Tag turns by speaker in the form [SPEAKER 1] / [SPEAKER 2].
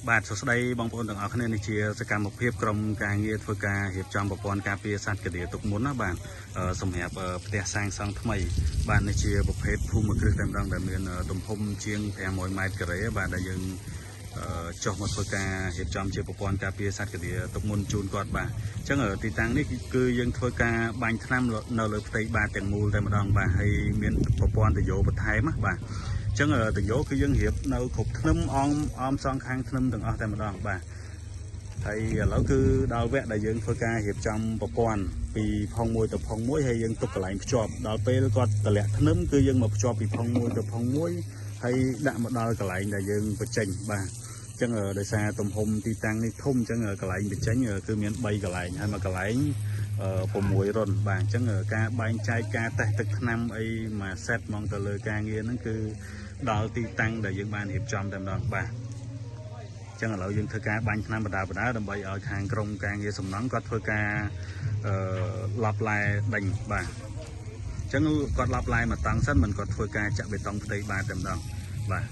[SPEAKER 1] បាទសួស្តីបងប្អូនទាំងអស់គ្នានេះជាសកម្មភាពក្រុមការងារធ្វើការរៀបចំប្រព័ន្ធការពារសត្វកាឌៀទុកមុនណាបាទសម្រាប់ផ្ទះសាងសង់ថ្មីបាទនេះជាប្រភេទភូមិគ្រឹះតែម្ដងដែលមានទំហំជាង500ម៉ែត្រការ៉េបាទដែលយើងចុះមកធ្វើការរៀបចំជាប្រព័ន្ធការពារសត្វកាឌៀទុកមុនជូនគាត់បាទអញ្ចឹងទីតាំងនេះគឺយើងធ្វើការបាញ់ថ្នាំនៅលើផ្ទៃបាតទាំងមូលតែម្ដងបាទហើយមានប្រព័ន្ធទយោបន្ថែមណាបាទចឹងតយោគឺយើងរៀបនៅគ្រប់ធ្នឹមអមសងខាងធ្នឹមទាំងអស់តែម្ដងបាទហើយឥឡូវគឺដល់វគ្គដែលយើងធ្វើការរៀបចំប្រព័ន្ធពីផងមួយទៅផងមួយហើយយើងទុកកន្លែងភ្ជាប់ដល់ពេលគាត់តម្លាក់ធ្នឹមគឺយើងមកភ្ជាប់ពីផងមួយទៅផងមួយហើយដាក់មកដល់កន្លែងដែលយើងបញ្ចេញបាទអញ្ចឹងដោយសារទំហំទីតាំងនេះធំអញ្ចឹងកន្លែងបញ្ចេញគឺមាន3កន្លែងហើយមួយកន្លែង6រុនបាទអញ្ចឹងការបែងចែកការតេស្តទឹកថ្នាំអីមួយសេតហ្មងទៅលើការងារហ្នឹងគឺដល់ទីតាំងដែលយើងបានរៀបចំតែម្ដងបាទអញ្ចឹងឥឡូវយើងធ្វើការបាញ់ថ្នាំបដាដើម្បីឲ្យខាងក្រុមការងារសំណង់គាត់ធ្វើការឡប់ឡែដេញបាទអញ្ចឹងគាត់ឡប់ឡែមកតង់សិនមិនគាត់ធ្វើការចាក់បេតុងផ្ទៃបាតតែម្ដងបាទ